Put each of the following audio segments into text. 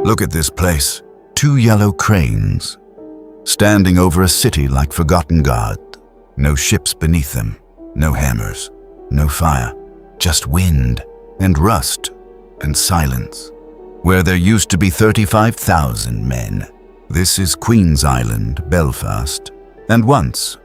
Look at this place. 2 yellow cranes, standing over a city like forgotten God. No ships beneath them, no hammers, no fire, just wind and rust and silence. Where there used to be 35,000 men. This is Queen's Island, Belfast. And once,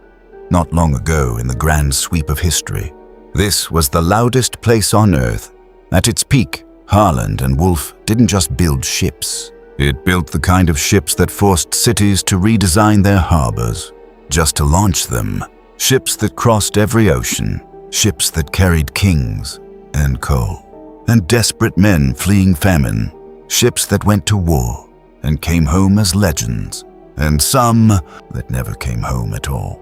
not long ago in the grand sweep of history, this was the loudest place on earth. At its peak, Harland and Wolff didn't just build ships. It built the kind of ships that forced cities to redesign their harbors, just to launch them. Ships that crossed every ocean, ships that carried kings and coal, and desperate men fleeing famine, ships that went to war and came home as legends, and some that never came home at all.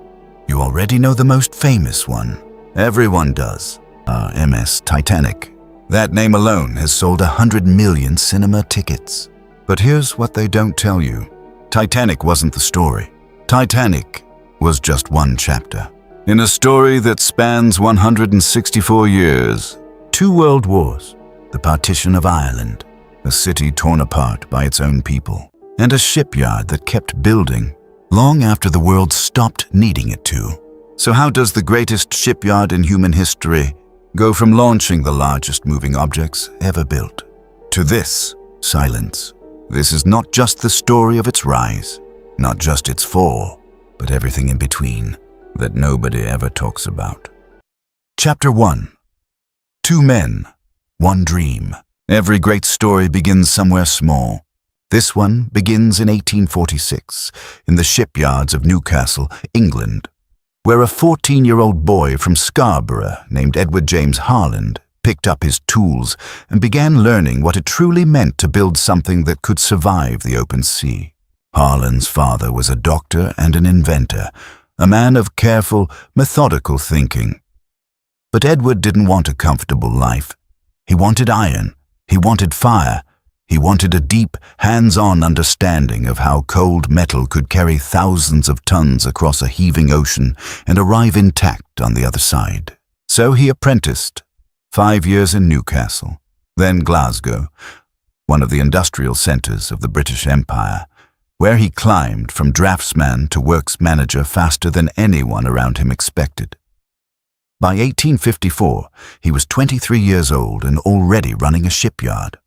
You already know the most famous one. Everyone does. Our MS Titanic. That name alone has sold 100 million cinema tickets. But here's what they don't tell you. Titanic wasn't the story. Titanic was just one chapter. In a story that spans 164 years, 2 world wars, the partition of Ireland, a city torn apart by its own people, and a shipyard that kept building long after the world stopped needing it to. So how does the greatest shipyard in human history go from launching the largest moving objects ever built to this silence? This is not just the story of its rise, not just its fall, but everything in between that nobody ever talks about. Chapter 1. 2 men, 1 dream. Every great story begins somewhere small. This one begins in 1846, in the shipyards of Newcastle, England, where a 14-year-old boy from Scarborough named Edward James Harland picked up his tools and began learning what it truly meant to build something that could survive the open sea. Harland's father was a doctor and an inventor, a man of careful, methodical thinking. But Edward didn't want a comfortable life. He wanted iron. He wanted fire. He wanted a deep, hands-on understanding of how cold metal could carry thousands of tons across a heaving ocean and arrive intact on the other side. So he apprenticed. 5 years in Newcastle, then Glasgow, one of the industrial centers of the British Empire, where he climbed from draftsman to works manager faster than anyone around him expected. By 1854, he was 23 years old and already running a shipyard.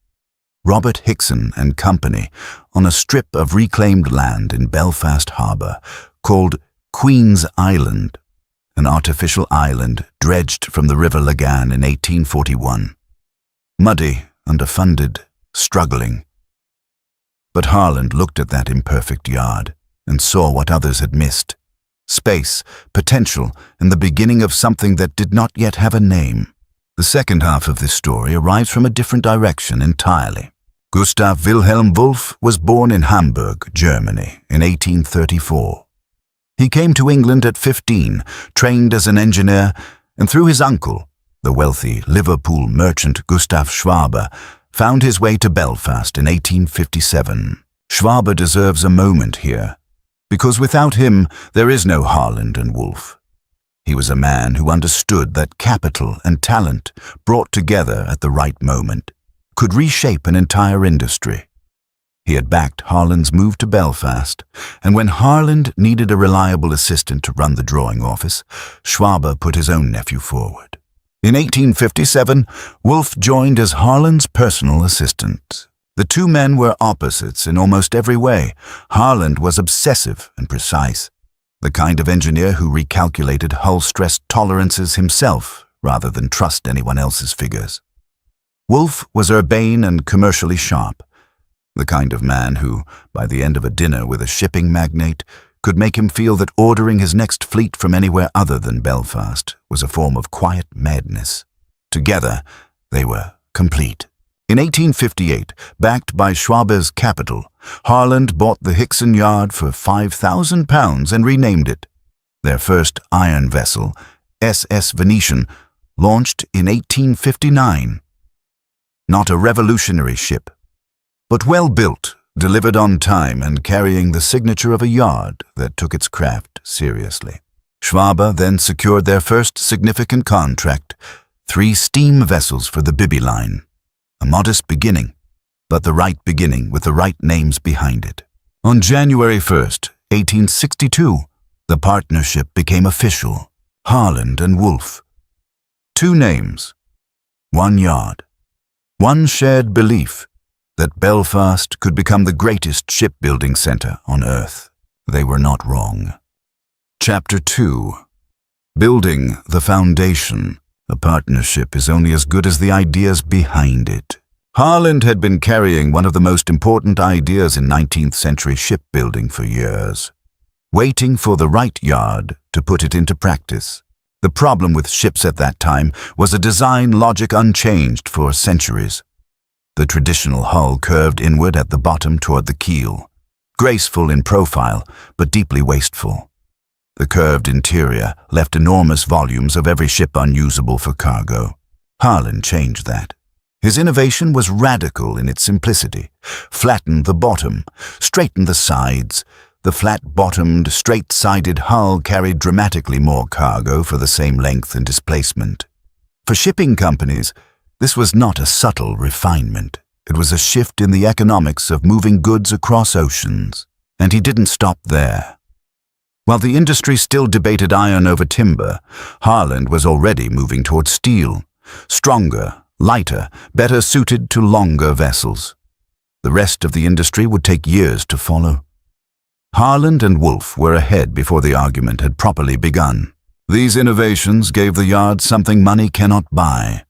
Robert Hickson and Company, on a strip of reclaimed land in Belfast Harbour called Queen's Island, an artificial island dredged from the River Lagan in 1841. Muddy, underfunded, struggling. But Harland looked at that imperfect yard and saw what others had missed. Space, potential, and the beginning of something that did not yet have a name. The second half of this story arrives from a different direction entirely. Gustav Wilhelm Wolff was born in Hamburg, Germany, in 1834. He came to England at 15, trained as an engineer, and through his uncle, the wealthy Liverpool merchant Gustav Schwabe, found his way to Belfast in 1857. Schwabe deserves a moment here, because without him there is no Harland and Wolff. He was a man who understood that capital and talent, brought together at the right moment, could reshape an entire industry. He had backed Harland's move to Belfast, and when Harland needed a reliable assistant to run the drawing office, Schwabe put his own nephew forward. In 1857, Wolff joined as Harland's personal assistant. The 2 men were opposites in almost every way. Harland was obsessive and precise, the kind of engineer who recalculated hull stress tolerances himself rather than trust anyone else's figures. Wolff was urbane and commercially sharp, the kind of man who, by the end of a dinner with a shipping magnate, could make him feel that ordering his next fleet from anywhere other than Belfast was a form of quiet madness. Together, they were complete. In 1858, backed by Schwabe's capital, Harland bought the Hickson yard for £5,000 and renamed it. Their first iron vessel, SS Venetian, launched in 1859. Not a revolutionary ship, but well-built, delivered on time and carrying the signature of a yard that took its craft seriously. Schwabe then secured their first significant contract, 3 steam vessels for the Bibby Line. A modest beginning, but the right beginning with the right names behind it. On January 1st, 1862, the partnership became official, Harland and Wolff. 2 names, 1 yard, one shared belief that Belfast could become the greatest shipbuilding center on Earth. They were not wrong. Chapter 2. Building the foundation. A partnership is only as good as the ideas behind it. Harland had been carrying one of the most important ideas in 19th century shipbuilding for years, waiting for the right yard to put it into practice. The problem with ships at that time was a design logic unchanged for centuries. The traditional hull curved inward at the bottom toward the keel, graceful in profile but deeply wasteful. The curved interior left enormous volumes of every ship unusable for cargo. Harland changed that. His innovation was radical in its simplicity. Flattened the bottom, straightened the sides. The flat-bottomed, straight-sided hull carried dramatically more cargo for the same length and displacement. For shipping companies, this was not a subtle refinement. It was a shift in the economics of moving goods across oceans. And he didn't stop there. While the industry still debated iron over timber, Harland was already moving toward steel, stronger, lighter, better suited to longer vessels. The rest of the industry would take years to follow. Harland and Wolff were ahead before the argument had properly begun. These innovations gave the yard something money cannot buy,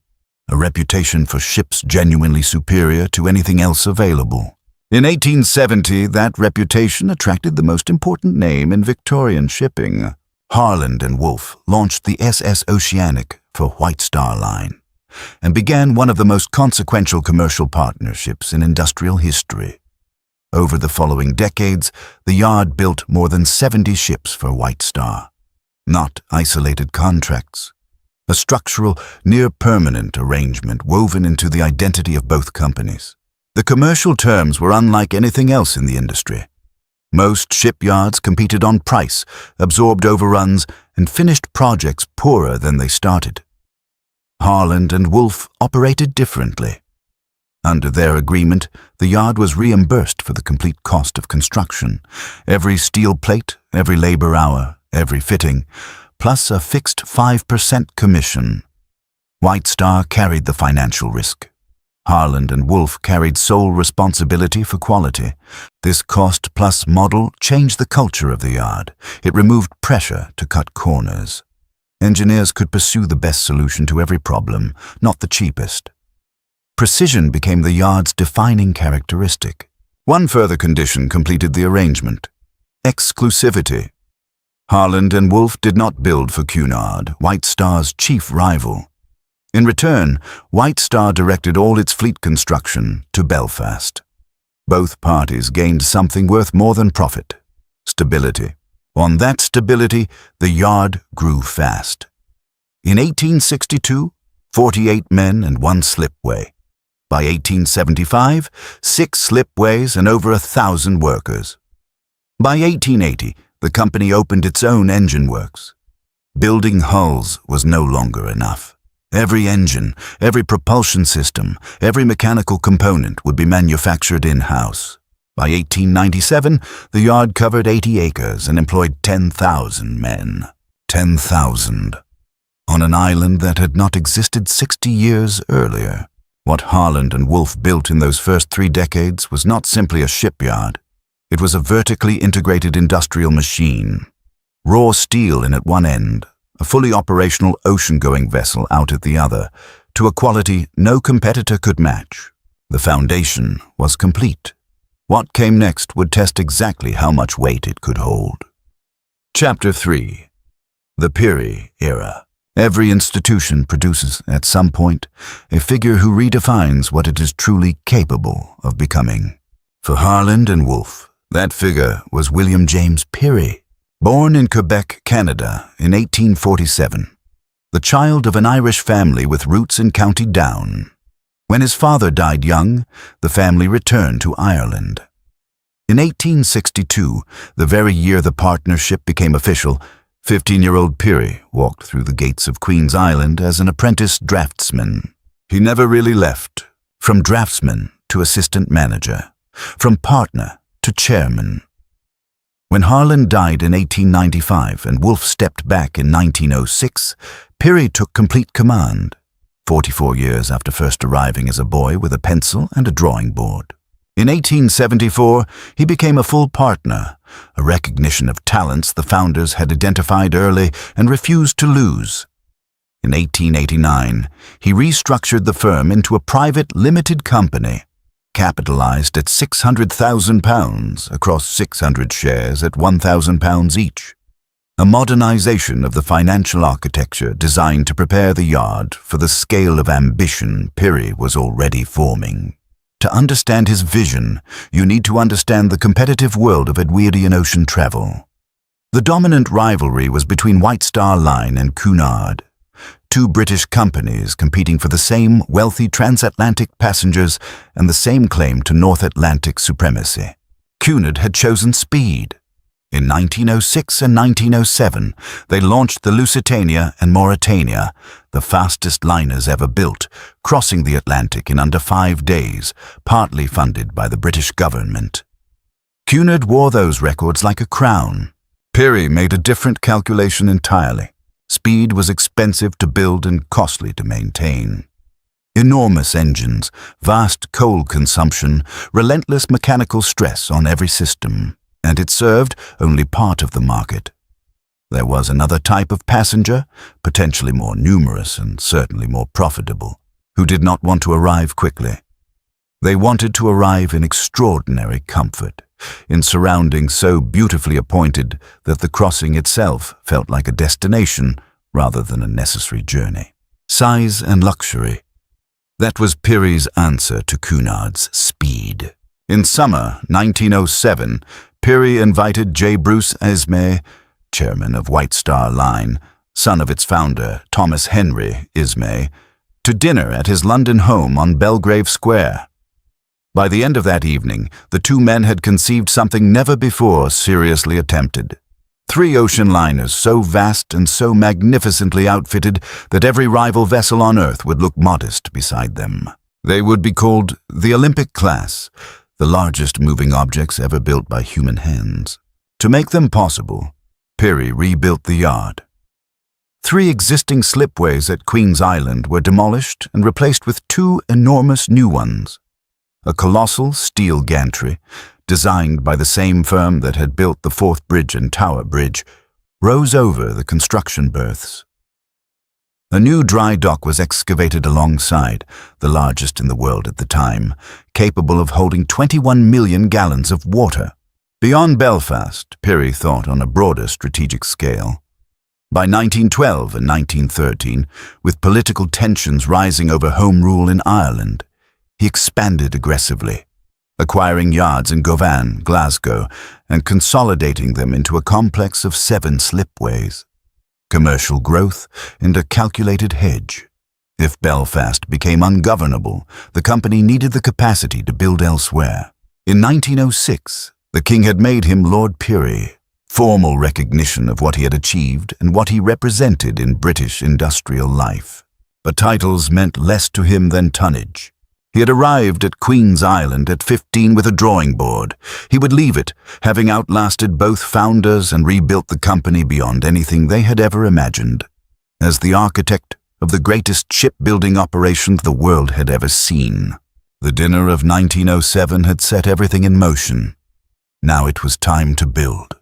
a reputation for ships genuinely superior to anything else available. In 1870, that reputation attracted the most important name in Victorian shipping. Harland and Wolff launched the SS Oceanic for White Star Line and began one of the most consequential commercial partnerships in industrial history. Over the following decades, the yard built more than 70 ships for White Star. Not isolated contracts. A structural, near-permanent arrangement woven into the identity of both companies. The commercial terms were unlike anything else in the industry. Most shipyards competed on price, absorbed overruns, and finished projects poorer than they started. Harland and Wolff operated differently. Under their agreement, the yard was reimbursed for the complete cost of construction, every steel plate, every labor hour, every fitting, plus a fixed 5% commission. White Star carried the financial risk. Harland and Wolff carried sole responsibility for quality. This cost-plus model changed the culture of the yard. It removed pressure to cut corners. Engineers could pursue the best solution to every problem, not the cheapest. Precision became the yard's defining characteristic. One further condition completed the arrangement: exclusivity. Harland and Wolff did not build for Cunard, White Star's chief rival. In return, White Star directed all its fleet construction to Belfast. Both parties gained something worth more than profit: stability. On that stability, the yard grew fast. In 1862, 48 men and 1 slipway. By 1875, 6 slipways and over 1,000 workers. By 1880, the company opened its own engine works. Building hulls was no longer enough. Every engine, every propulsion system, every mechanical component would be manufactured in-house. By 1897, the yard covered 80 acres and employed 10,000 men. 10,000. On an island that had not existed 60 years earlier. What Harland and Wolff built in those first 3 decades was not simply a shipyard. It was a vertically integrated industrial machine. Raw steel in at one end, a fully operational ocean-going vessel out at the other, to a quality no competitor could match. The foundation was complete. What came next would test exactly how much weight it could hold. Chapter 3. The Pirrie Era. Every institution produces, at some point, a figure who redefines what it is truly capable of becoming. For Harland and Wolff, that figure was William James Pirrie, born in Quebec, Canada, in 1847, the child of an Irish family with roots in County Down. When his father died young, the family returned to Ireland. In 1862, the very year the partnership became official, 15-year-old Pirrie walked through the gates of Queen's Island as an apprentice draftsman. He never really left. From draftsman to assistant manager, from partner to chairman. When Harland died in 1895 and Wolff stepped back in 1906, Pirrie took complete command, 44 years after first arriving as a boy with a pencil and a drawing board. In 1874, he became a full partner, a recognition of talents the founders had identified early and refused to lose. In 1889, he restructured the firm into a private limited company, capitalized at £600,000 across 600 shares at £1,000 each. A modernization of the financial architecture designed to prepare the yard for the scale of ambition Pirrie was already forming. To understand his vision, you need to understand the competitive world of Edwardian ocean travel. The dominant rivalry was between White Star Line and Cunard, two British companies competing for the same wealthy transatlantic passengers and the same claim to North Atlantic supremacy. Cunard had chosen speed. In 1906 and 1907, they launched the Lusitania and Mauretania, the fastest liners ever built, crossing the Atlantic in under 5 days, partly funded by the British government. Cunard wore those records like a crown. Pirrie made a different calculation entirely. Speed was expensive to build and costly to maintain. Enormous engines, vast coal consumption, relentless mechanical stress on every system, and it served only part of the market. There was another type of passenger, potentially more numerous and certainly more profitable, who did not want to arrive quickly. They wanted to arrive in extraordinary comfort, in surroundings so beautifully appointed that the crossing itself felt like a destination rather than a necessary journey. Size and luxury. That was Pirrie's answer to Cunard's speed. In summer 1907, Pirrie invited J. Bruce Ismay, chairman of White Star Line, son of its founder, Thomas Henry Ismay, to dinner at his London home on Belgrave Square. By the end of that evening, the two men had conceived something never before seriously attempted. 3 ocean liners so vast and so magnificently outfitted that every rival vessel on Earth would look modest beside them. They would be called the Olympic class, the largest moving objects ever built by human hands. To make them possible, Pirrie rebuilt the yard. 3 existing slipways at Queen's Island were demolished and replaced with 2 enormous new ones. A colossal steel gantry, designed by the same firm that had built the Forth Bridge and Tower Bridge, rose over the construction berths. A new dry dock was excavated alongside, the largest in the world at the time, capable of holding 21 million gallons of water. Beyond Belfast, Pirrie thought on a broader strategic scale. By 1912 and 1913, with political tensions rising over Home Rule in Ireland, he expanded aggressively, acquiring yards in Govan, Glasgow, and consolidating them into a complex of 7 slipways. Commercial growth and a calculated hedge. If Belfast became ungovernable, the company needed the capacity to build elsewhere. In 1906, the king had made him Lord Pirrie, formal recognition of what he had achieved and what he represented in British industrial life. But titles meant less to him than tonnage. He had arrived at Queen's Island at 15 with a drawing board. He would leave it, having outlasted both founders and rebuilt the company beyond anything they had ever imagined. As the architect of the greatest shipbuilding operation the world had ever seen. The dinner of 1907 had set everything in motion. Now it was time to build.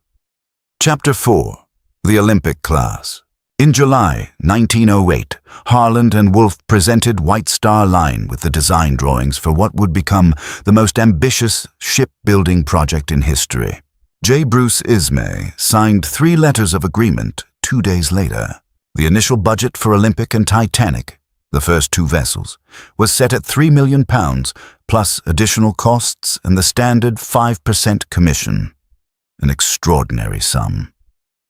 Chapter 4. The Olympic Class. In July 1908, Harland and Wolff presented White Star Line with the design drawings for what would become the most ambitious shipbuilding project in history. J. Bruce Ismay signed 3 letters of agreement 2 days later. The initial budget for Olympic and Titanic, the first 2 vessels, was set at £3 million, plus additional costs and the standard 5% commission. An extraordinary sum.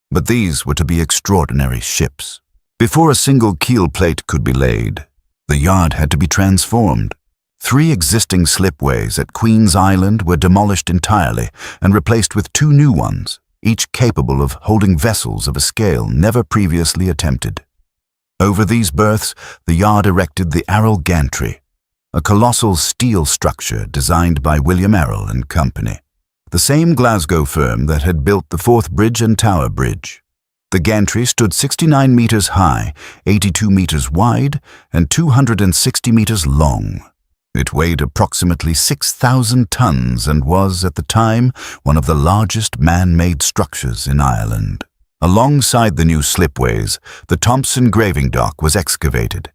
But these were to be extraordinary ships. Before a single keel plate could be laid, the yard had to be transformed. 3 existing slipways at Queen's Island were demolished entirely and replaced with 2 new ones, each capable of holding vessels of a scale never previously attempted. Over these berths, the yard erected the Arrow Gantry, a colossal steel structure designed by William Errol and Company, the same Glasgow firm that had built the Forth Bridge and Tower Bridge. The gantry stood 69 meters high, 82 meters wide, and 260 meters long. It weighed approximately 6,000 tons and was, at the time, one of the largest man-made structures in Ireland. Alongside the new slipways, the Thompson graving dock was excavated,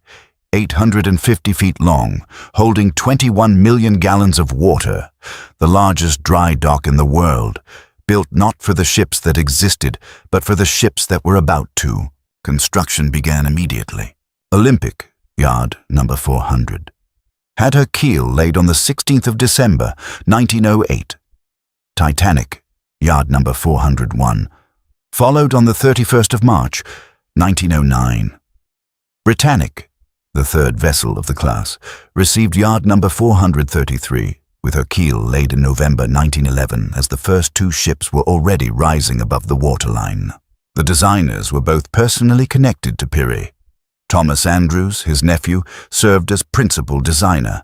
850 feet long, holding 21 million gallons of water, the largest dry dock in the world, built not for the ships that existed, but for the ships that were about to. Construction began immediately. Olympic, yard number 400, had her keel laid on the 16th of December, 1908. Titanic, yard number 401, followed on the 31st of March, 1909. Britannic, the third vessel of the class, received yard number 433, with her keel laid in November 1911 as the first two ships were already rising above the waterline. The designers were both personally connected to Pirrie. Thomas Andrews, his nephew, served as principal designer,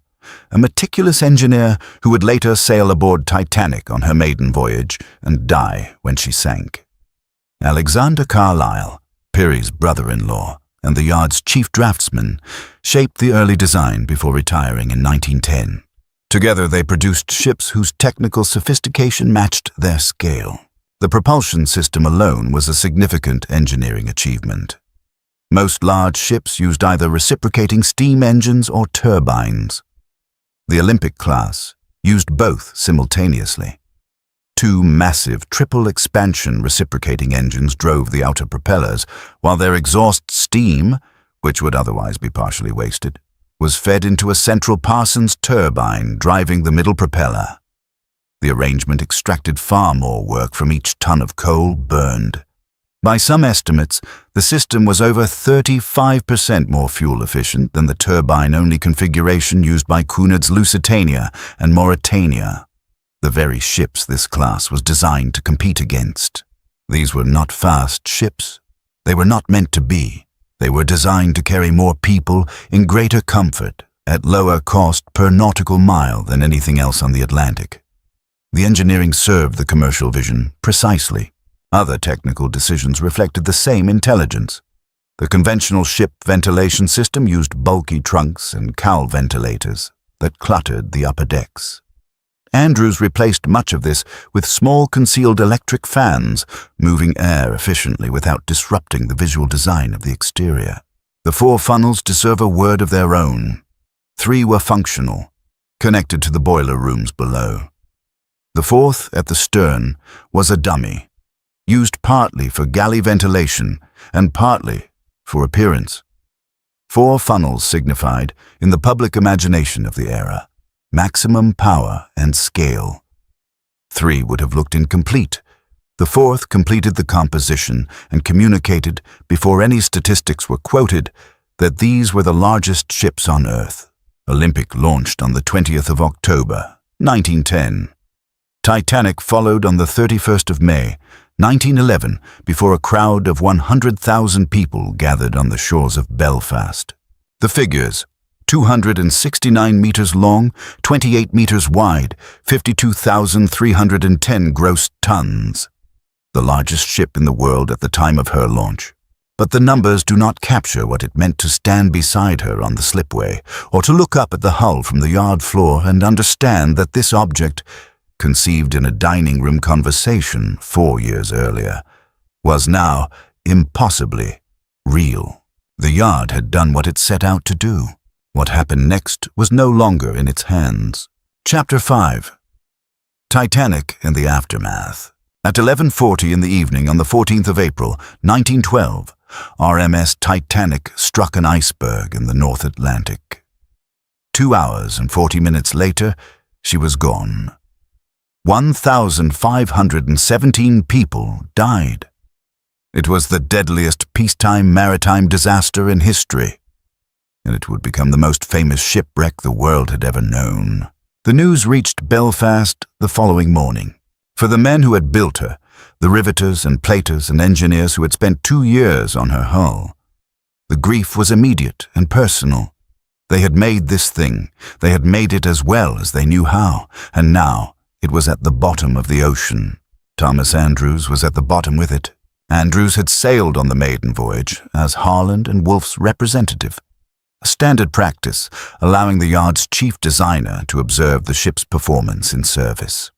a meticulous engineer who would later sail aboard Titanic on her maiden voyage and die when she sank. Alexander Carlyle, Pirrie's brother-in-law and the yard's chief draftsman, shaped the early design before retiring in 1910. Together they produced ships whose technical sophistication matched their scale. The propulsion system alone was a significant engineering achievement. Most large ships used either reciprocating steam engines or turbines. The Olympic class used both simultaneously. Two massive triple-expansion reciprocating engines drove the outer propellers, while their exhaust steam, which would otherwise be partially wasted, was fed into a central Parsons turbine driving the middle propeller. The arrangement extracted far more work from each ton of coal burned. By some estimates, the system was over 35% more fuel efficient than the turbine-only configuration used by Cunard's Lusitania and Mauretania, the very ships this class was designed to compete against. These were not fast ships. They were not meant to be. They were designed to carry more people in greater comfort, at lower cost per nautical mile than anything else on the Atlantic. The engineering served the commercial vision precisely. Other technical decisions reflected the same intelligence. The conventional ship ventilation system used bulky trunks and cowl ventilators that cluttered the upper decks. Andrews replaced much of this with small concealed electric fans, moving air efficiently without disrupting the visual design of the exterior. The four funnels deserve a word of their own. 3 were functional, connected to the boiler rooms below. The fourth, at the stern, was a dummy, used partly for galley ventilation and partly for appearance. 4 funnels signified, in the public imagination of the era, maximum power and scale. 3 would have looked incomplete. The fourth completed the composition and communicated, before any statistics were quoted, that these were the largest ships on Earth. Olympic launched on the 20th of October, 1910. Titanic followed on the 31st of May, 1911, before a crowd of 100,000 people gathered on the shores of Belfast. The figures: 269 meters long, 28 meters wide, 52,310 gross tons. The largest ship in the world at the time of her launch. But the numbers do not capture what it meant to stand beside her on the slipway, or to look up at the hull from the yard floor and understand that this object, conceived in a dining room conversation 4 years earlier, was now impossibly real. The yard had done what it set out to do. What happened next was no longer in its hands. Chapter 5. Titanic and the Aftermath. At 11:40 in the evening on the 14th of April, 1912, RMS Titanic struck an iceberg in the North Atlantic. 2 hours and 40 minutes later, she was gone. 1,517 people died. It was the deadliest peacetime maritime disaster in history, and it would become the most famous shipwreck the world had ever known. The news reached Belfast the following morning. For the men who had built her, the riveters and platers and engineers who had spent 2 years on her hull, the grief was immediate and personal. They had made this thing. They had made it as well as they knew how, and now it was at the bottom of the ocean. Thomas Andrews was at the bottom with it. Andrews had sailed on the maiden voyage as Harland and Wolff's representative, a standard practice allowing the yard's chief designer to observe the ship's performance in service.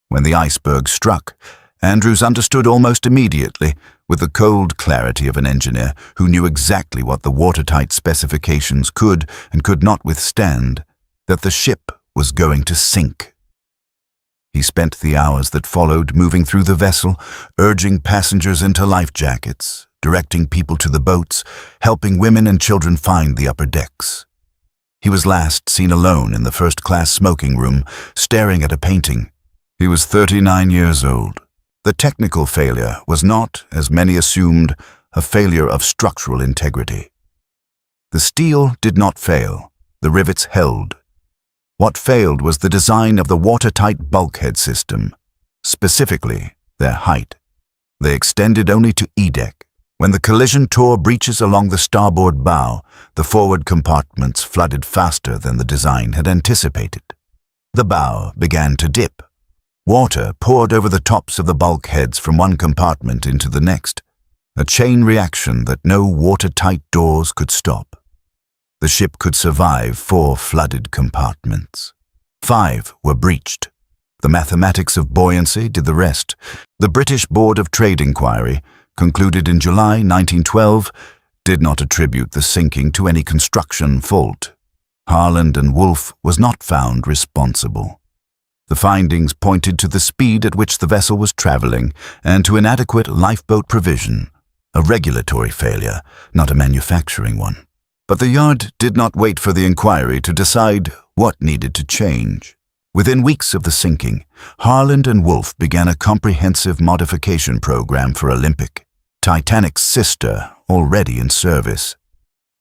When the iceberg struck, Andrews understood almost immediately, with the cold clarity of an engineer who knew exactly what the watertight specifications could and could not withstand, that the ship was going to sink. He spent the hours that followed moving through the vessel, urging passengers into life jackets, directing people to the boats, helping women and children find the upper decks. He was last seen alone in the first-class smoking room, staring at a painting. He was 39 years old. The technical failure was not, as many assumed, a failure of structural integrity. The steel did not fail. The rivets held. What failed was the design of the watertight bulkhead system, specifically their height. They extended only to E-deck. When the collision tore breaches along the starboard bow, the forward compartments flooded faster than the design had anticipated. The bow began to dip. Water poured over the tops of the bulkheads from one compartment into the next, a chain reaction that no watertight doors could stop. The ship could survive 4 flooded compartments. 5 were breached. The mathematics of buoyancy did the rest. The British Board of Trade Inquiry, concluded in July 1912, did not attribute the sinking to any construction fault. Harland and Wolff was not found responsible. The findings pointed to the speed at which the vessel was traveling and to inadequate lifeboat provision, a regulatory failure, not a manufacturing one. But the yard did not wait for the inquiry to decide what needed to change. Within weeks of the sinking, Harland and Wolff began a comprehensive modification program for Olympic, Titanic's sister, already in service.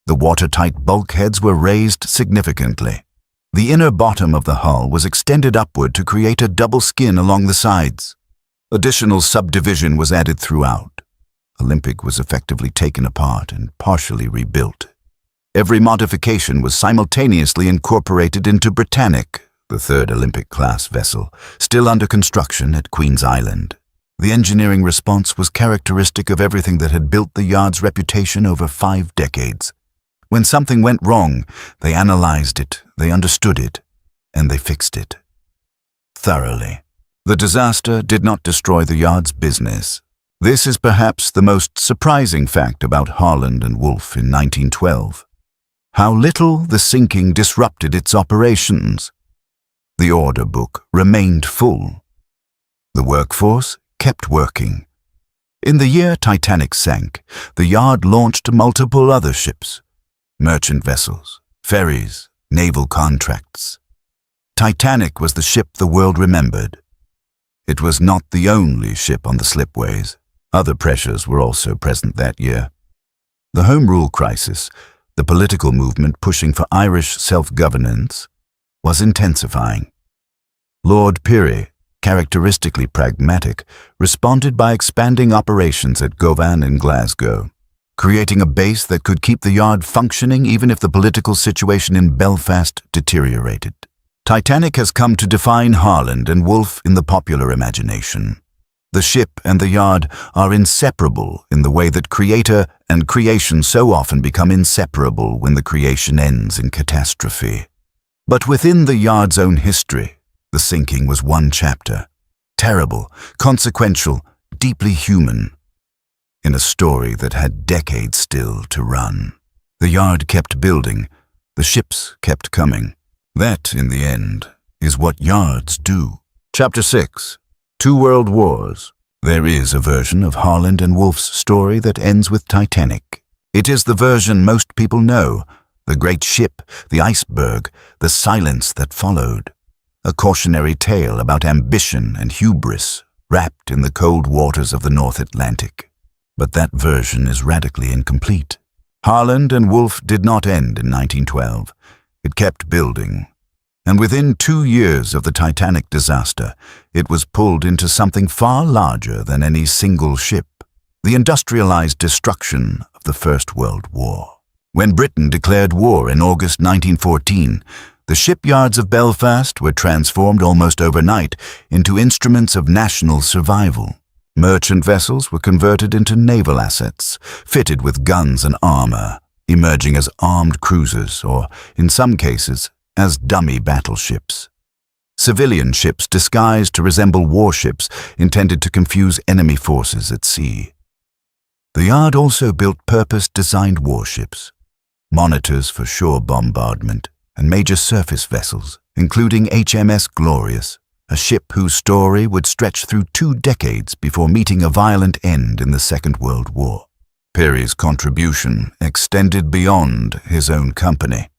The watertight bulkheads were raised significantly. The inner bottom of the hull was extended upward to create a double skin along the sides. Additional subdivision was added throughout. Olympic was effectively taken apart and partially rebuilt. Every modification was simultaneously incorporated into Britannic, the third Olympic-class vessel, still under construction at Queen's Island. The engineering response was characteristic of everything that had built the yard's reputation over 5 decades. When something went wrong, they analyzed it, they understood it, and they fixed it. Thoroughly. The disaster did not destroy the yard's business. This is perhaps the most surprising fact about Harland and Wolff in 1912. How little the sinking disrupted its operations. The order book remained full. The workforce kept working. In the year Titanic sank, the yard launched multiple other ships, merchant vessels, ferries, naval contracts. Titanic was the ship the world remembered. It was not the only ship on the slipways. Other pressures were also present that year. The Home Rule crisis, the political movement pushing for Irish self-governance, was intensifying. Lord Pirrie, characteristically pragmatic, responded by expanding operations at Govan and Glasgow, creating a base that could keep the yard functioning even if the political situation in Belfast deteriorated. Titanic has come to define Harland and Wolff in the popular imagination. The ship and the yard are inseparable in the way that creator and creation so often become inseparable when the creation ends in catastrophe. But within the yard's own history, the sinking was one chapter, terrible, consequential, deeply human, in a story that had decades still to run. The yard kept building, the ships kept coming. That, in the end, is what yards do. Chapter 6. 2 World Wars. There is a version of Harland and Wolff's story that ends with Titanic. It is the version most people know, the great ship, the iceberg, the silence that followed. A cautionary tale about ambition and hubris, wrapped in the cold waters of the North Atlantic. But that version is radically incomplete. Harland and Wolff did not end in 1912. It kept building. And within 2 years of the Titanic disaster, it was pulled into something far larger than any single ship, the industrialized destruction of the First World War. When Britain declared war in August 1914, the shipyards of Belfast were transformed almost overnight into instruments of national survival. Merchant vessels were converted into naval assets, fitted with guns and armor, emerging as armed cruisers or, in some cases, as dummy battleships. Civilian ships disguised to resemble warships intended to confuse enemy forces at sea. The yard also built purpose-designed warships, monitors for shore bombardment, and major surface vessels, including HMS Glorious, a ship whose story would stretch through 2 decades before meeting a violent end in the Second World War. Pirrie's contribution extended beyond his own company.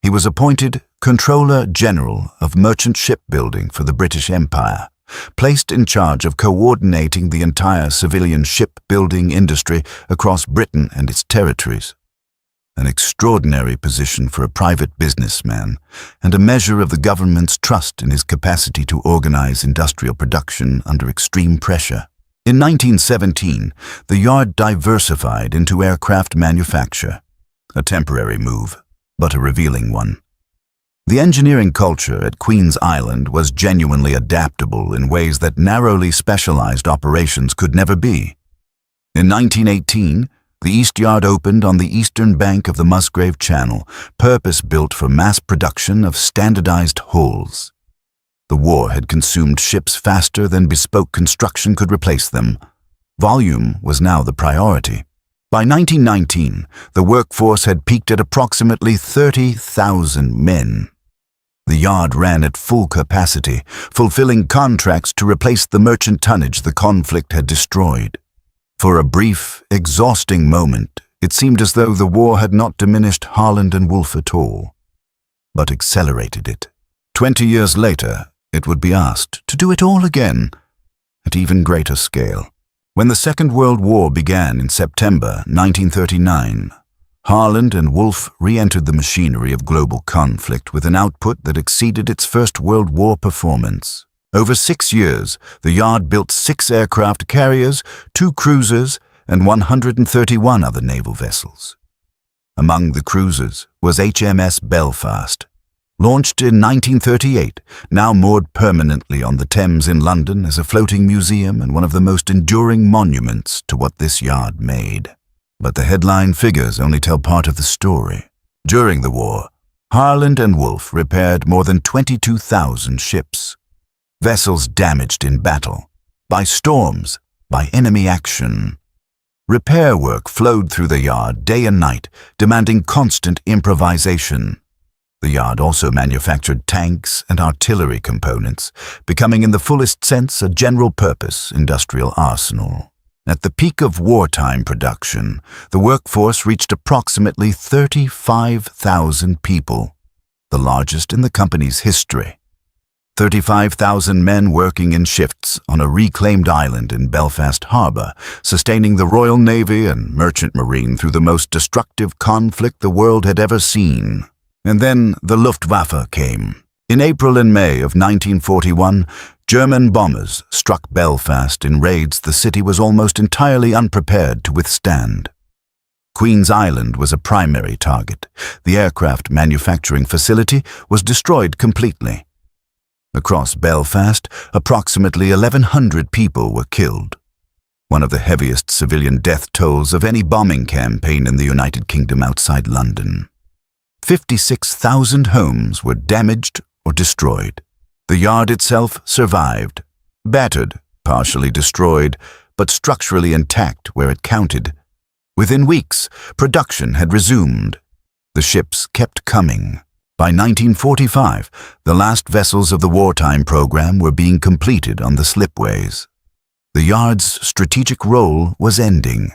He was appointed Controller General of Merchant Shipbuilding for the British Empire, placed in charge of coordinating the entire civilian shipbuilding industry across Britain and its territories. An extraordinary position for a private businessman, and a measure of the government's trust in his capacity to organize industrial production under extreme pressure. In 1917, the yard diversified into aircraft manufacture, a temporary move, but a revealing one. The engineering culture at Queen's Island was genuinely adaptable in ways that narrowly specialized operations could never be. In 1918, the East Yard opened on the eastern bank of the Musgrave Channel, purpose-built for mass production of standardized hulls. The war had consumed ships faster than bespoke construction could replace them. Volume was now the priority. By 1919, the workforce had peaked at approximately 30,000 men. The yard ran at full capacity, fulfilling contracts to replace the merchant tonnage the conflict had destroyed. For a brief, exhausting moment, it seemed as though the war had not diminished Harland and Wolff at all, but accelerated it. 20 years later, it would be asked to do it all again, at even greater scale. When the Second World War began in September 1939, Harland and Wolff re-entered the machinery of global conflict with an output that exceeded its First World War performance. Over 6 years, the yard built 6 aircraft carriers, 2 cruisers, and 131 other naval vessels. Among the cruisers was HMS Belfast, launched in 1938, now moored permanently on the Thames in London as a floating museum and one of the most enduring monuments to what this yard made. But the headline figures only tell part of the story. During the war, Harland and Wolff repaired more than 22,000 ships. Vessels damaged in battle, by storms, by enemy action. Repair work flowed through the yard day and night, demanding constant improvisation. The yard also manufactured tanks and artillery components, becoming in the fullest sense a general-purpose industrial arsenal. At the peak of wartime production, the workforce reached approximately 35,000 people, the largest in the company's history. 35,000 men working in shifts on a reclaimed island in Belfast Harbour, sustaining the Royal Navy and Merchant Marine through the most destructive conflict the world had ever seen. And then the Luftwaffe came. In April and May of 1941, German bombers struck Belfast in raids the city was almost entirely unprepared to withstand. Queen's Island was a primary target. The aircraft manufacturing facility was destroyed completely. Across Belfast, approximately 1,100 people were killed, one of the heaviest civilian death tolls of any bombing campaign in the United Kingdom outside London. 56,000 homes were damaged or destroyed. The yard itself survived, battered, partially destroyed, but structurally intact where it counted. Within weeks, production had resumed. The ships kept coming. By 1945, the last vessels of the wartime program were being completed on the slipways. The yard's strategic role was ending.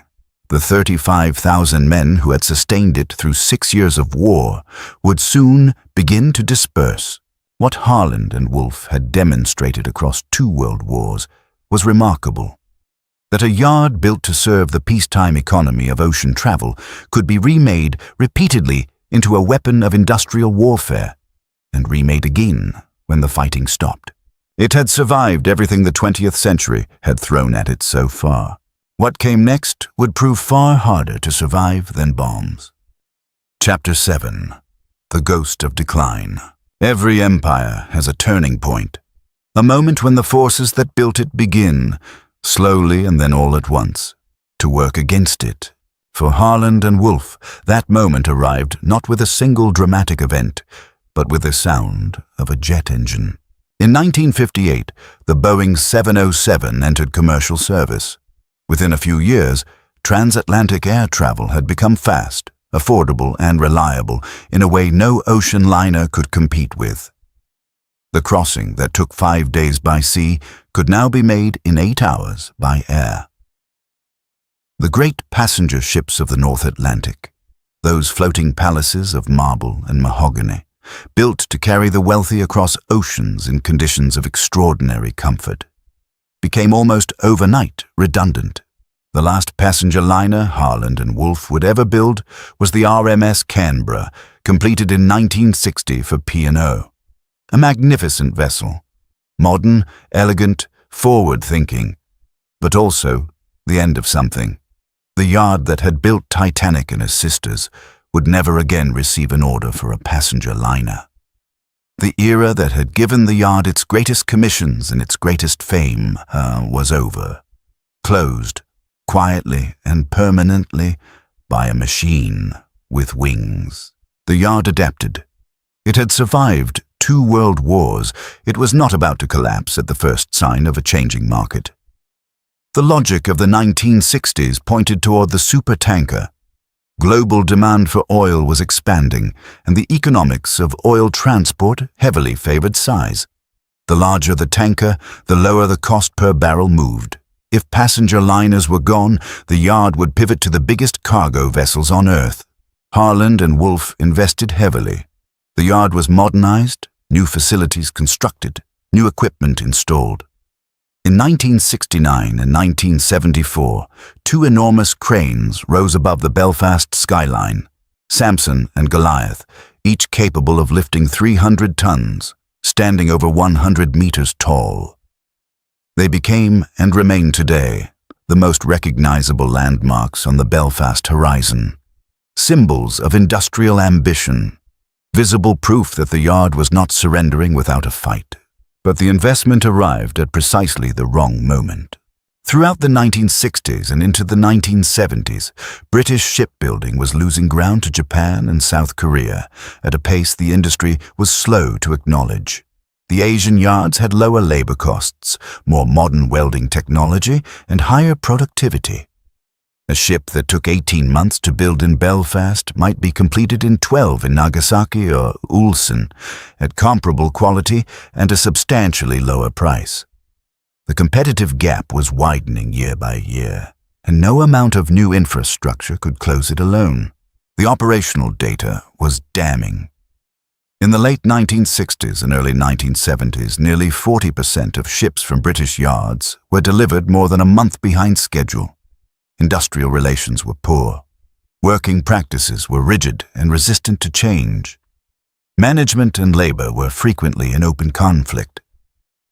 The 35,000 men who had sustained it through 6 years of war would soon begin to disperse. What Harland and Wolff had demonstrated across 2 world wars was remarkable. That a yard built to serve the peacetime economy of ocean travel could be remade repeatedly into a weapon of industrial warfare, and remade again when the fighting stopped. It had survived everything the 20th century had thrown at it so far. What came next would prove far harder to survive than bombs. Chapter 7. The Ghost of Decline. Every empire has a turning point, a moment when the forces that built it begin, slowly and then all at once, to work against it. For Harland and Wolff, that moment arrived not with a single dramatic event, but with the sound of a jet engine. In 1958, the Boeing 707 entered commercial service. Within a few years, transatlantic air travel had become fast, affordable, and reliable in a way no ocean liner could compete with. The crossing that took 5 days by sea could now be made in 8 hours by air. The great passenger ships of the North Atlantic, those floating palaces of marble and mahogany, built to carry the wealthy across oceans in conditions of extraordinary comfort, became almost overnight redundant. The last passenger liner Harland and Wolff would ever build was the RMS Canberra, completed in 1960 for P&O. A magnificent vessel, modern, elegant, forward-thinking, but also the end of something. The yard that had built Titanic and her sisters would never again receive an order for a passenger liner. The era that had given the yard its greatest commissions and its greatest fame was over, closed, quietly and permanently, by a machine with wings. The yard adapted. It had survived 2 world wars. It was not about to collapse at the first sign of a changing market. The logic of the 1960s pointed toward the supertanker. Global demand for oil was expanding, and the economics of oil transport heavily favored size. The larger the tanker, the lower the cost per barrel moved. If passenger liners were gone, the yard would pivot to the biggest cargo vessels on Earth. Harland and Wolff invested heavily. The yard was modernized, new facilities constructed, new equipment installed. In 1969 and 1974, 2 enormous cranes rose above the Belfast skyline, Samson and Goliath, each capable of lifting 300 tons, standing over 100 meters tall. They became, and remain today, the most recognizable landmarks on the Belfast horizon, symbols of industrial ambition, visible proof that the yard was not surrendering without a fight. But the investment arrived at precisely the wrong moment. Throughout the 1960s and into the 1970s, British shipbuilding was losing ground to Japan and South Korea at a pace the industry was slow to acknowledge. The Asian yards had lower labor costs, more modern welding technology, and higher productivity. A ship that took 18 months to build in Belfast might be completed in 12 in Nagasaki or Ulsan, at comparable quality and a substantially lower price. The competitive gap was widening year by year, and no amount of new infrastructure could close it alone. The operational data was damning. In the late 1960s and early 1970s, nearly 40% of ships from British yards were delivered more than a month behind schedule. Industrial relations were poor. Working practices were rigid and resistant to change. Management and labor were frequently in open conflict.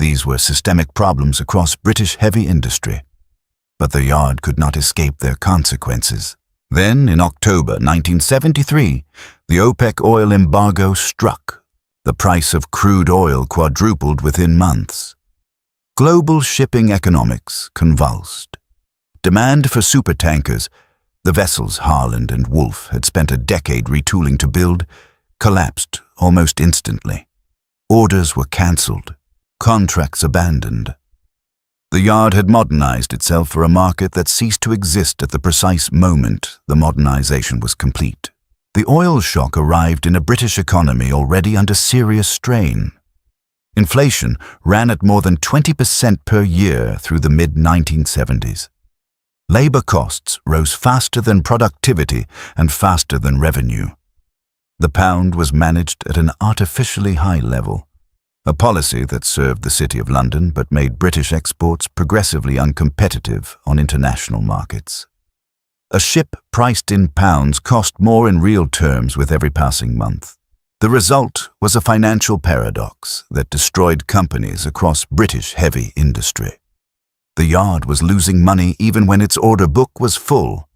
These were systemic problems across British heavy industry, but the yard could not escape their consequences. Then, in October 1973, the OPEC oil embargo struck. The price of crude oil quadrupled within months. Global shipping economics convulsed. Demand for supertankers, the vessels Harland and Wolff had spent a decade retooling to build, collapsed almost instantly. Orders were cancelled, contracts abandoned. The yard had modernized itself for a market that ceased to exist at the precise moment the modernization was complete. The oil shock arrived in a British economy already under serious strain. Inflation ran at more than 20% per year through the mid-1970s. Labor costs rose faster than productivity and faster than revenue. The pound was managed at an artificially high level, a policy that served the City of London but made British exports progressively uncompetitive on international markets. A ship priced in pounds cost more in real terms with every passing month. The result was a financial paradox that destroyed companies across British heavy industry. The yard was losing money even when its order book was full.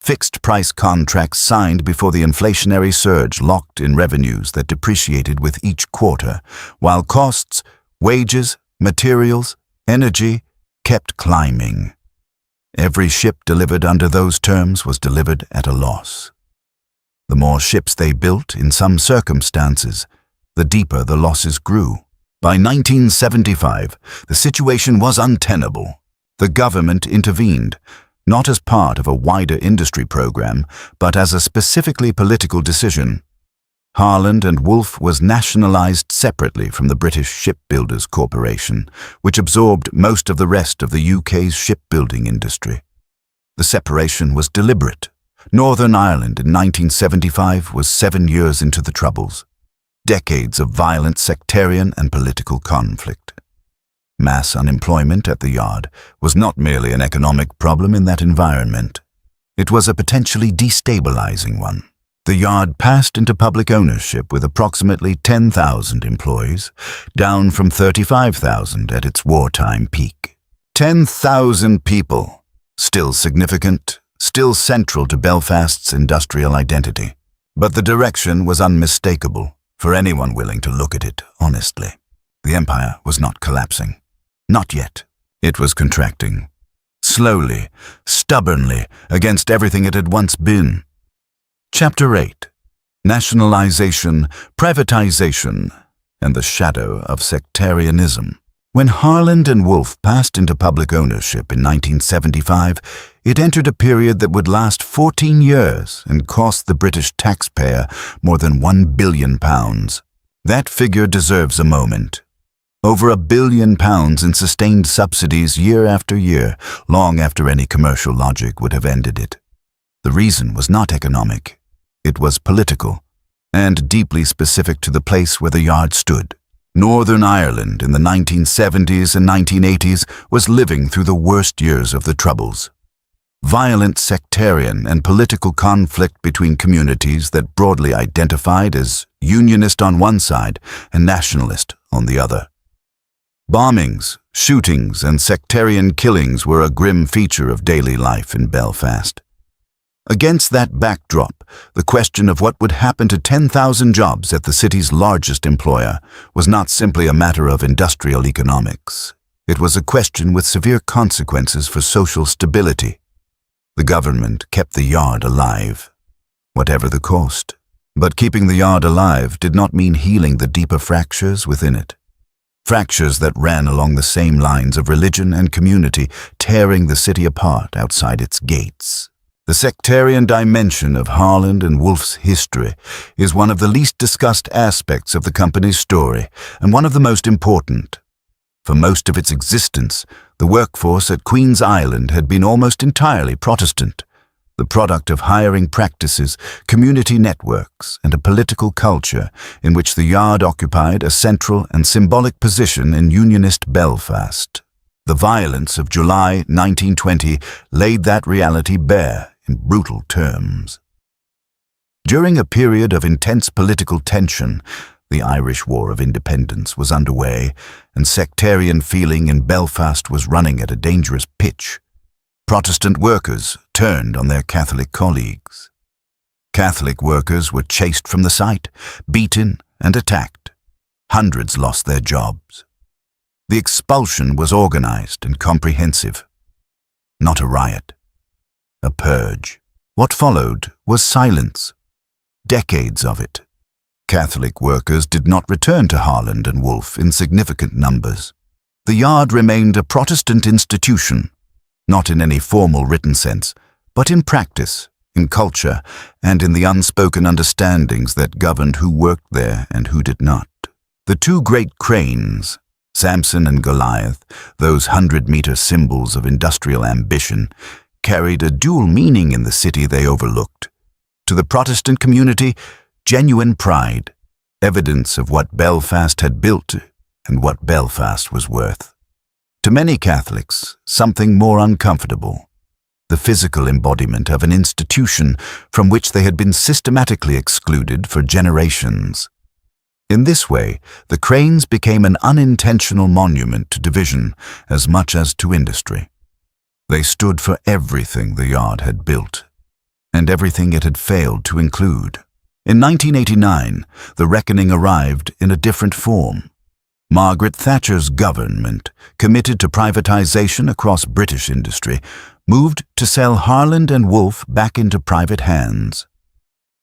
fixed-price contracts signed before the inflationary surge locked in revenues that depreciated with each quarter, while costs, wages, materials, energy kept climbing. Every ship delivered under those terms was delivered at a loss. The more ships they built, in some circumstances, the deeper the losses grew. By 1975, the situation was untenable. The government intervened, not as part of a wider industry program, but as a specifically political decision. Harland and Wolff was nationalized separately from the British Shipbuilders Corporation, which absorbed most of the rest of the UK's shipbuilding industry. The separation was deliberate. Northern Ireland in 1975 was 7 years into the Troubles. Decades of violent sectarian and political conflict. Mass unemployment at the yard was not merely an economic problem in that environment. It was a potentially destabilizing one. The yard passed into public ownership with approximately 10,000 employees, down from 35,000 at its wartime peak. 10,000 people, still significant, still central to Belfast's industrial identity. But the direction was unmistakable for anyone willing to look at it honestly. The empire was not collapsing. Not yet. It was contracting. Slowly, stubbornly, against everything it had once been. Chapter 8. Nationalization, privatization, and the shadow of sectarianism. When Harland and Wolff passed into public ownership in 1975, it entered a period that would last 14 years and cost the British taxpayer more than £1 billion. That figure deserves a moment. Over £1 billion in sustained subsidies year after year, long after any commercial logic would have ended it. The reason was not economic. It was political, and deeply specific to the place where the yard stood. Northern Ireland in the 1970s and 1980s was living through the worst years of the Troubles. Violent sectarian and political conflict between communities that broadly identified as unionist on one side and nationalist on the other. Bombings, shootings, and sectarian killings were a grim feature of daily life in Belfast. Against that backdrop, the question of what would happen to 10,000 jobs at the city's largest employer was not simply a matter of industrial economics. It was a question with severe consequences for social stability. The government kept the yard alive, whatever the cost. But keeping the yard alive did not mean healing the deeper fractures within it. Fractures that ran along the same lines of religion and community, tearing the city apart outside its gates. The sectarian dimension of Harland and Wolff's history is one of the least discussed aspects of the company's story, and one of the most important. For most of its existence, the workforce at Queen's Island had been almost entirely Protestant, the product of hiring practices, community networks, and a political culture in which the yard occupied a central and symbolic position in Unionist Belfast. The violence of July 1920 laid that reality bare in brutal terms. During a period of intense political tension, the Irish War of Independence was underway, and sectarian feeling in Belfast was running at a dangerous pitch. Protestant workers turned on their Catholic colleagues. Catholic workers were chased from the site, beaten and attacked. Hundreds lost their jobs. The expulsion was organized and comprehensive. Not a riot. A purge. What followed was silence. Decades of it. Catholic workers did not return to Harland and Wolff in significant numbers. The yard remained a Protestant institution, not in any formal written sense, but in practice, in culture, and in the unspoken understandings that governed who worked there and who did not. The two great cranes, Samson and Goliath, those 100-meter symbols of industrial ambition, carried a dual meaning in the city they overlooked. To the Protestant community, genuine pride, evidence of what Belfast had built and what Belfast was worth. To many Catholics, something more uncomfortable, the physical embodiment of an institution from which they had been systematically excluded for generations. In this way, the cranes became an unintentional monument to division as much as to industry. They stood for everything the yard had built. and everything it had failed to include. In 1989, the reckoning arrived in a different form. Margaret Thatcher's government, committed to privatization across British industry, moved to sell Harland and Wolff back into private hands.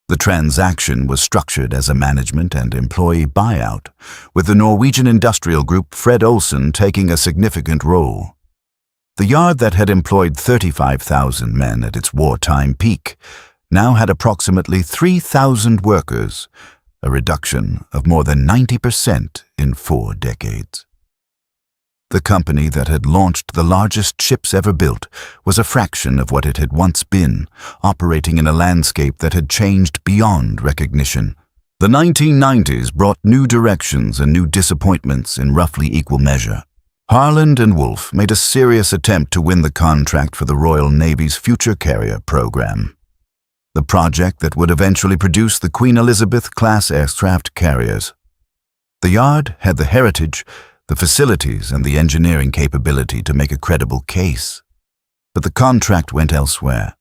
The transaction was structured as a management and employee buyout, with the Norwegian industrial group Fred Olsen taking a significant role. The yard that had employed 35,000 men at its wartime peak now had approximately 3,000 workers, a reduction of more than 90% in 4 decades. The company that had launched the largest ships ever built was a fraction of what it had once been, operating in a landscape that had changed beyond recognition. The 1990s brought new directions and new disappointments in roughly equal measure. Harland and Wolff made a serious attempt to win the contract for the Royal Navy's Future Carrier program, the project that would eventually produce the Queen Elizabeth-class aircraft carriers. The yard had the heritage, the facilities, and the engineering capability to make a credible case. But the contract went elsewhere.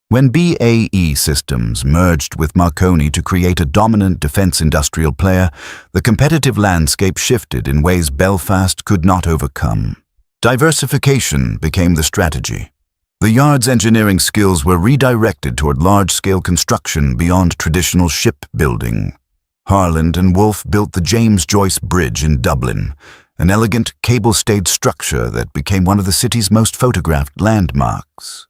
When BAE Systems merged with Marconi to create a dominant defense industrial player, the competitive landscape shifted in ways Belfast could not overcome. Diversification became the strategy. The yard's engineering skills were redirected toward large-scale construction beyond traditional shipbuilding. Harland and Wolff built the James Joyce Bridge in Dublin, an elegant cable-stayed structure that became one of the city's most photographed landmarks.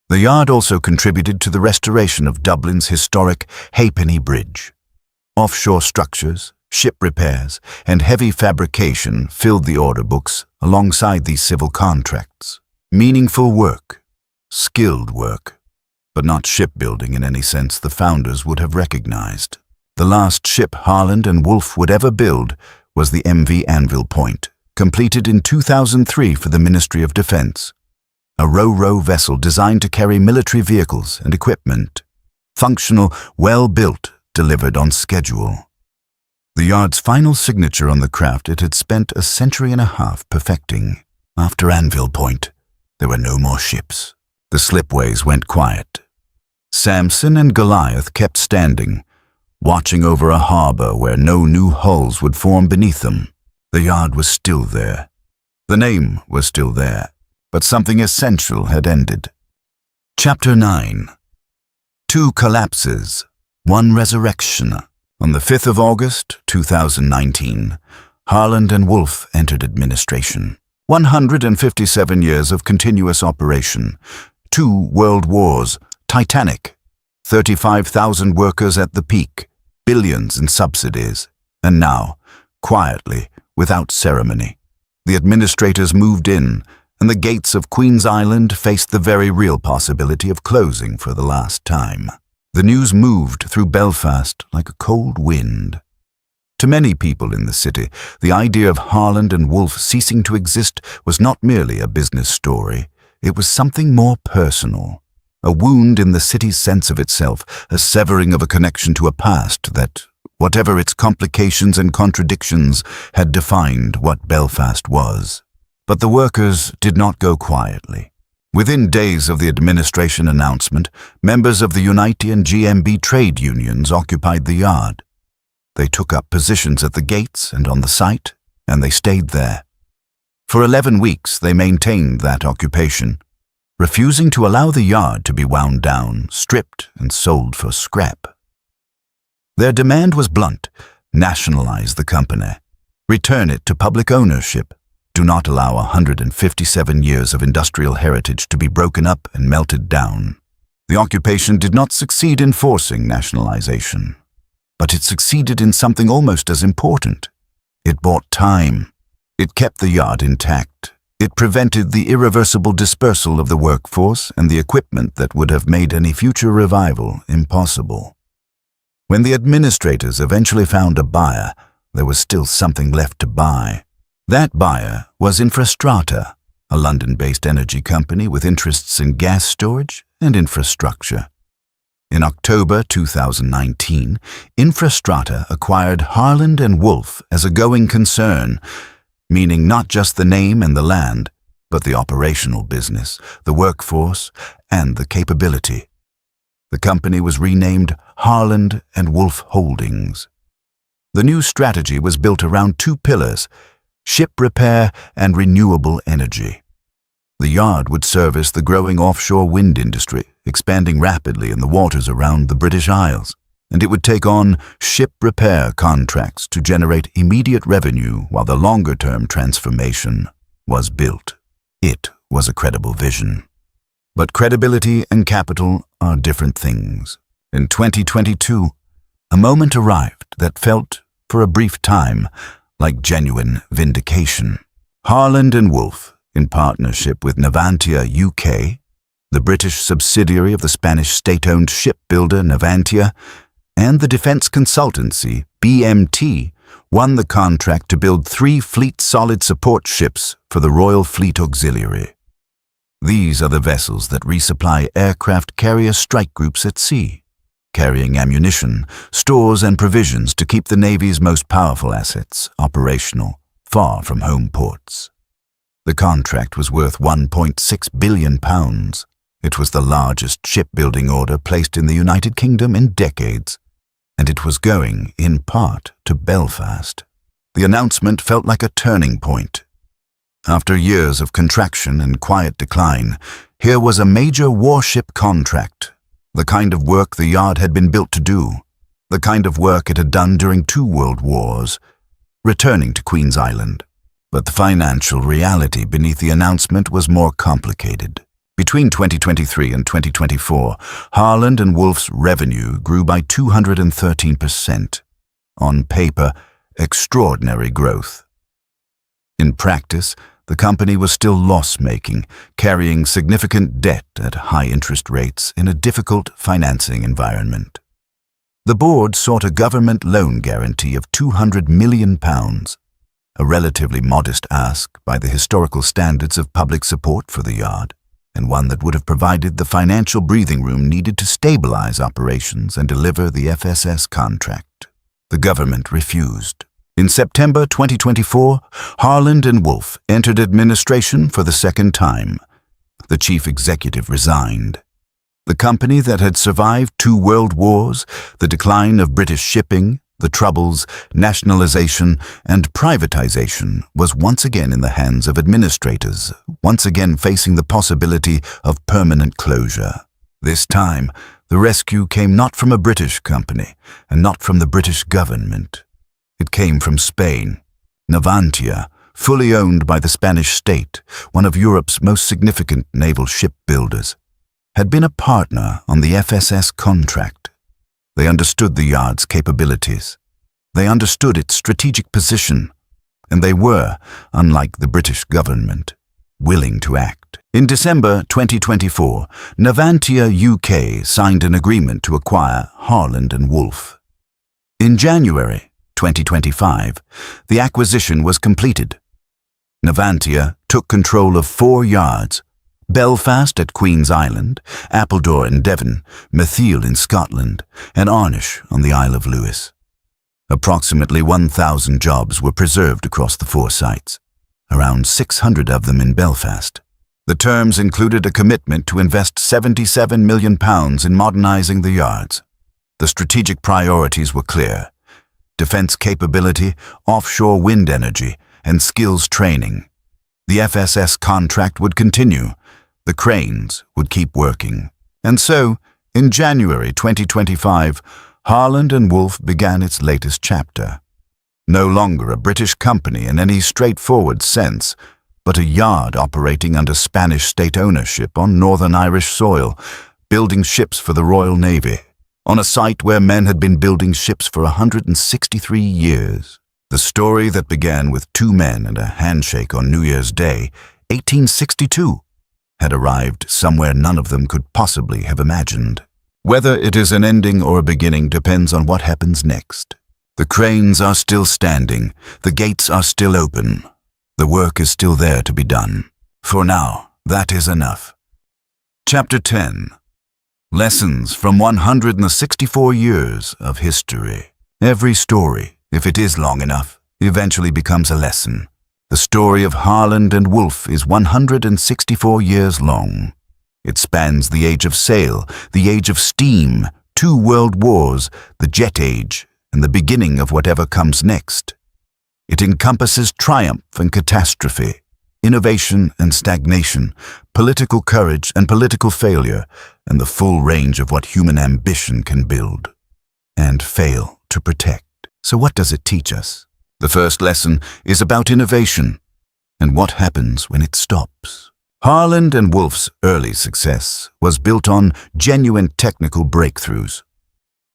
The yard also contributed to the restoration of Dublin's historic Halfpenny Bridge. Offshore structures, ship repairs, and heavy fabrication filled the order books alongside these civil contracts. Meaningful work, skilled work, but not shipbuilding in any sense the founders would have recognized. The last ship Harland and Wolff would ever build was the MV Anvil Point, completed in 2003 for the Ministry of Defense. A ro-ro vessel designed to carry military vehicles and equipment. Functional, well-built, delivered on schedule. The yard's final signature on the craft it had spent a century and a half perfecting. After Anvil Point, there were no more ships. The slipways went quiet. Samson and Goliath kept standing, watching over a harbor where no new hulls would form beneath them. The yard was still there. The name was still there, but something essential had ended. Chapter 9. 2 collapses, 1 resurrection. On the 5th of August, 2019, Harland and Wolff entered administration. 157 years of continuous operation, 2 world wars, Titanic, 35,000 workers at the peak, billions in subsidies, and now, quietly, without ceremony, the administrators moved in, and the gates of Queen's Island faced the very real possibility of closing for the last time. The news moved through Belfast like a cold wind. To many people in the city, the idea of Harland and Wolff ceasing to exist was not merely a business story. It was something more personal. A wound in the city's sense of itself, a severing of a connection to a past that, whatever its complications and contradictions, had defined what Belfast was. But the workers did not go quietly. Within days of the administration announcement, members of the Unite and GMB trade unions occupied the yard. They took up positions at the gates and on the site, and they stayed there. For 11 weeks they maintained that occupation, refusing to allow the yard to be wound down, stripped, and sold for scrap. Their demand was blunt: nationalize the company, return it to public ownership, do not allow 157 years of industrial heritage to be broken up and melted down. The occupation did not succeed in forcing nationalization, but it succeeded in something almost as important. It bought time. It kept the yard intact. It prevented the irreversible dispersal of the workforce and the equipment that would have made any future revival impossible. When the administrators eventually found a buyer, there was still something left to buy. That buyer was Infrastrata, a London-based energy company with interests in gas storage and infrastructure. In October 2019, Infrastrata acquired Harland and Wolff as a going concern, meaning not just the name and the land, but the operational business, the workforce, and the capability. The company was renamed Harland Wolff Holdings. The new strategy was built around two pillars: ship repair and renewable energy. The yard would service the growing offshore wind industry, expanding rapidly in the waters around the British Isles, and it would take on ship repair contracts to generate immediate revenue while the longer-term transformation was built. It was a credible vision. But credibility and capital are different things. In 2022, a moment arrived that felt, for a brief time, like genuine vindication. Harland Wolff, in partnership with Navantia UK, the British subsidiary of the Spanish state-owned shipbuilder Navantia, and the defense consultancy BMT, won the contract to build 3 fleet solid support ships for the Royal Fleet Auxiliary. These are the vessels that resupply aircraft carrier strike groups at sea, carrying ammunition, stores and provisions to keep the Navy's most powerful assets operational, far from home ports. The contract was worth £1.6 billion. It was the largest shipbuilding order placed in the United Kingdom in decades, and it was going, in part, to Belfast. The announcement felt like a turning point. After years of contraction and quiet decline, here was a major warship contract, the kind of work the yard had been built to do, the kind of work it had done during 2 world wars, returning to Queen's Island. But the financial reality beneath the announcement was more complicated. Between 2023 and 2024, Harland Wolff's revenue grew by 213%. On paper, extraordinary growth. In practice, the company was still loss-making, carrying significant debt at high interest rates in a difficult financing environment. The board sought a government loan guarantee of £200 million, a relatively modest ask by the historical standards of public support for the yard, and one that would have provided the financial breathing room needed to stabilize operations and deliver the FSS contract. The government refused. In September 2024, Harland Wolff entered administration for the second time. The chief executive resigned. The company that had survived 2 world wars, the decline of British shipping, the Troubles, nationalization, and privatization was once again in the hands of administrators, once again facing the possibility of permanent closure. This time, the rescue came not from a British company, and not from the British government. It came from Spain. Navantia, fully owned by the Spanish state, one of Europe's most significant naval shipbuilders, had been a partner on the FSS contract. They understood the yard's capabilities. They understood its strategic position, and they were, unlike the British government, willing to act. In December 2024, Navantia UK signed an agreement to acquire Harland Wolff. In January 2025, the acquisition was completed. Navantia took control of 4 yards: Belfast at Queen's Island, Appledore in Devon, Mathiel in Scotland, and Arnish on the Isle of Lewis. Approximately 1,000 jobs were preserved across the 4 sites, around 600 of them in Belfast. The terms included a commitment to invest £77 million in modernizing the yards. The strategic priorities were clear: defense capability, offshore wind energy, and skills training. The FSS contract would continue. The cranes would keep working. And so, in January 2025, Harland Wolff began its latest chapter. No longer a British company in any straightforward sense, but a yard operating under Spanish state ownership on Northern Irish soil, building ships for the Royal Navy, on a site where men had been building ships for 163 years. The story that began with 2 men and a handshake on New Year's Day, 1862, had arrived somewhere none of them could possibly have imagined. Whether it is an ending or a beginning depends on what happens next. The cranes are still standing, the gates are still open, the work is still there to be done. For now, that is enough. Chapter 10. Lessons from 164 years of history. Every story, if it is long enough, eventually becomes a lesson. The story of Harland Wolff is 164 years long. It spans the age of sail, the age of steam, 2 world wars, the jet age, and the beginning of whatever comes next. It encompasses triumph and catastrophe, innovation and stagnation, political courage and political failure, and the full range of what human ambition can build and fail to protect. So what does it teach us? The first lesson is about innovation and what happens when it stops. Harland and Wolff's early success was built on genuine technical breakthroughs.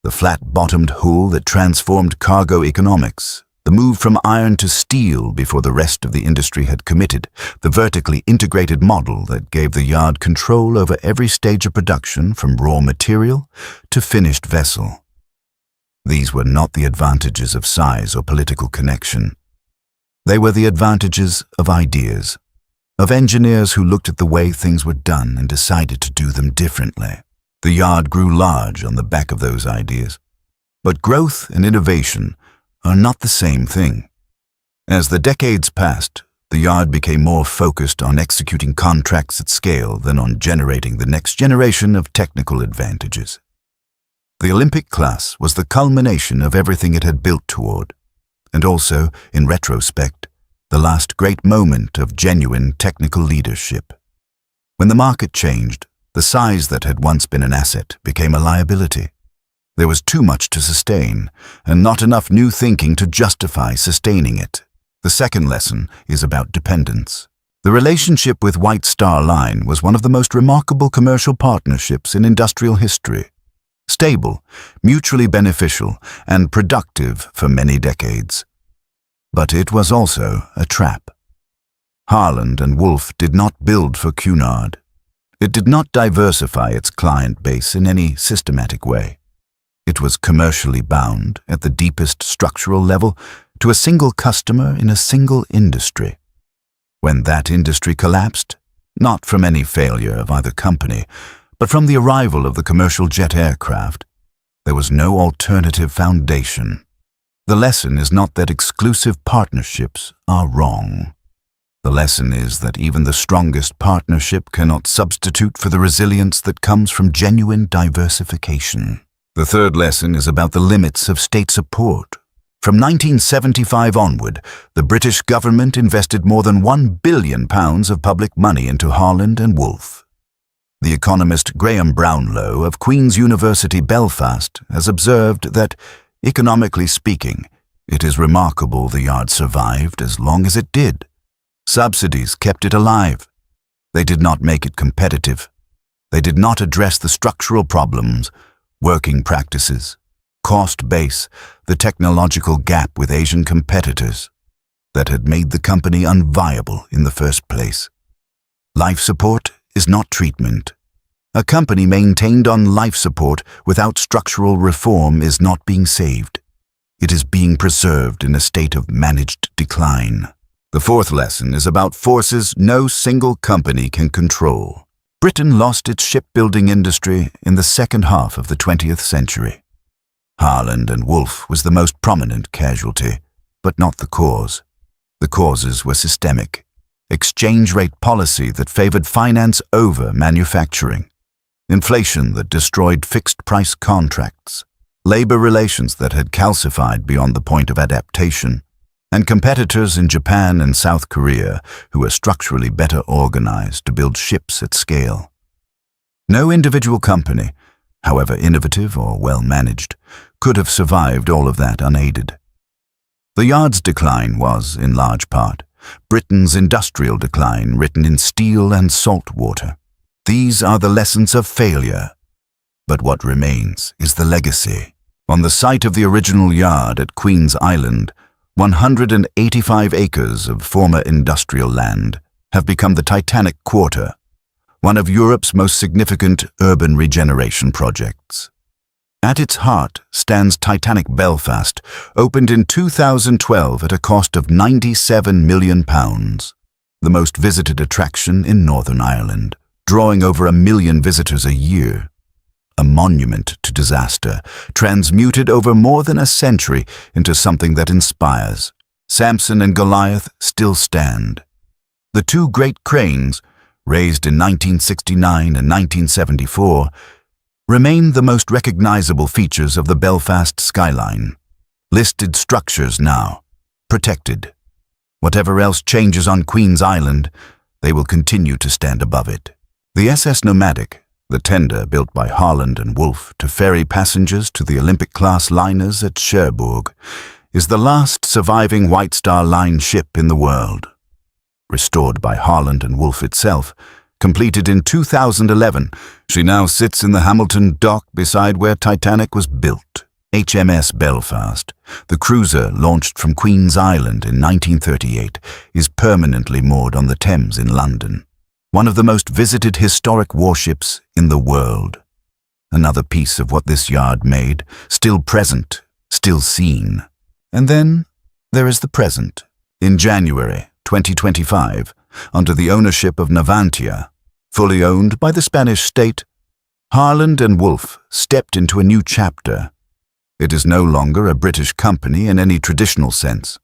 The flat-bottomed hull that transformed cargo economics, the move from iron to steel before the rest of the industry had committed, the vertically integrated model that gave the yard control over every stage of production from raw material to finished vessel. These were not the advantages of size or political connection. They were the advantages of ideas, of engineers who looked at the way things were done and decided to do them differently. The yard grew large on the back of those ideas. But growth and innovation are not the same thing. As the decades passed, the yard became more focused on executing contracts at scale than on generating the next generation of technical advantages. The Olympic class was the culmination of everything it had built toward, and also, in retrospect, the last great moment of genuine technical leadership. When the market changed, the size that had once been an asset became a liability. There was too much to sustain, and not enough new thinking to justify sustaining it. The second lesson is about dependence. The relationship with White Star Line was one of the most remarkable commercial partnerships in industrial history. Stable, mutually beneficial, and productive for many decades. But it was also a trap. Harland and Wolff did not build for Cunard. It did not diversify its client base in any systematic way. It was commercially bound at the deepest structural level to a single customer in a single industry. When that industry collapsed, not from any failure of either company, but from the arrival of the commercial jet aircraft, there was no alternative foundation. The lesson is not that exclusive partnerships are wrong. The lesson is that even the strongest partnership cannot substitute for the resilience that comes from genuine diversification. The third lesson is about the limits of state support. From 1975 onward, the British government invested more than £1 billion of public money into Harland and Wolff. The economist Graham Brownlow of Queen's University Belfast has observed that, economically speaking, it is remarkable the yard survived as long as it did. Subsidies kept it alive. They did not make it competitive. They did not address the structural problems, working practices, cost base, the technological gap with Asian competitors that had made the company unviable in the first place. Life support is not treatment. A company maintained on life support without structural reform is not being saved. It is being preserved in a state of managed decline. The fourth lesson is about forces no single company can control. Britain lost its shipbuilding industry in the second half of the 20th century. Harland and Wolff was the most prominent casualty, but not the cause. The causes were systemic. Exchange rate policy that favored finance over manufacturing. Inflation that destroyed fixed-price contracts. Labor relations that had calcified beyond the point of adaptation. And competitors in Japan and South Korea who were structurally better organized to build ships at scale. No individual company, however innovative or well-managed, could have survived all of that unaided. The yard's decline was, in large part, Britain's industrial decline written in steel and salt water. These are the lessons of failure. But what remains is the legacy. On the site of the original yard at Queen's Island, 185 acres of former industrial land have become the Titanic Quarter, one of Europe's most significant urban regeneration projects. At its heart stands Titanic Belfast, opened in 2012 at a cost of £97 million, the most visited attraction in Northern Ireland, drawing over 1 million visitors a year. A monument to disaster, transmuted over more than a century into something that inspires. Samson and Goliath still stand. The two great cranes, raised in 1969 and 1974, remain the most recognizable features of the Belfast skyline. Listed structures now, protected. Whatever else changes on Queen's Island, they will continue to stand above it. The SS Nomadic, the tender built by Harland and Wolff to ferry passengers to the Olympic-class liners at Cherbourg, is the last surviving White Star Line ship in the world. Restored by Harland and Wolff itself, completed in 2011, she now sits in the Hamilton dock beside where Titanic was built. HMS Belfast, the cruiser launched from Queen's Island in 1938, is permanently moored on the Thames in London. One of the most visited historic warships in the world. Another piece of what this yard made, still present, still seen. And then there is the present. In January 2025, under the ownership of Navantia, fully owned by the Spanish state, Harland and Wolff stepped into a new chapter. It is no longer a British company in any traditional sense.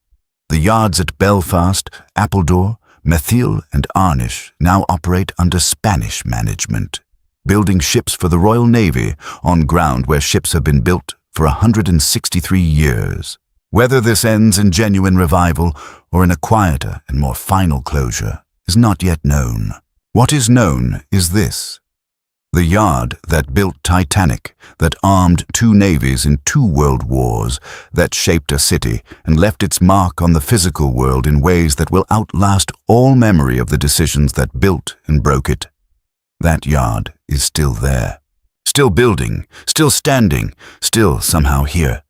The yards at Belfast, Appledore, Methil and Arnish now operate under Spanish management, building ships for the Royal Navy on ground where ships have been built for 163 years. Whether this ends in genuine revival or in a quieter and more final closure is not yet known. What is known is this. The yard that built Titanic, that armed two navies in 2 world wars, that shaped a city and left its mark on the physical world in ways that will outlast all memory of the decisions that built and broke it. That yard is still there. Still building, still standing, still somehow here.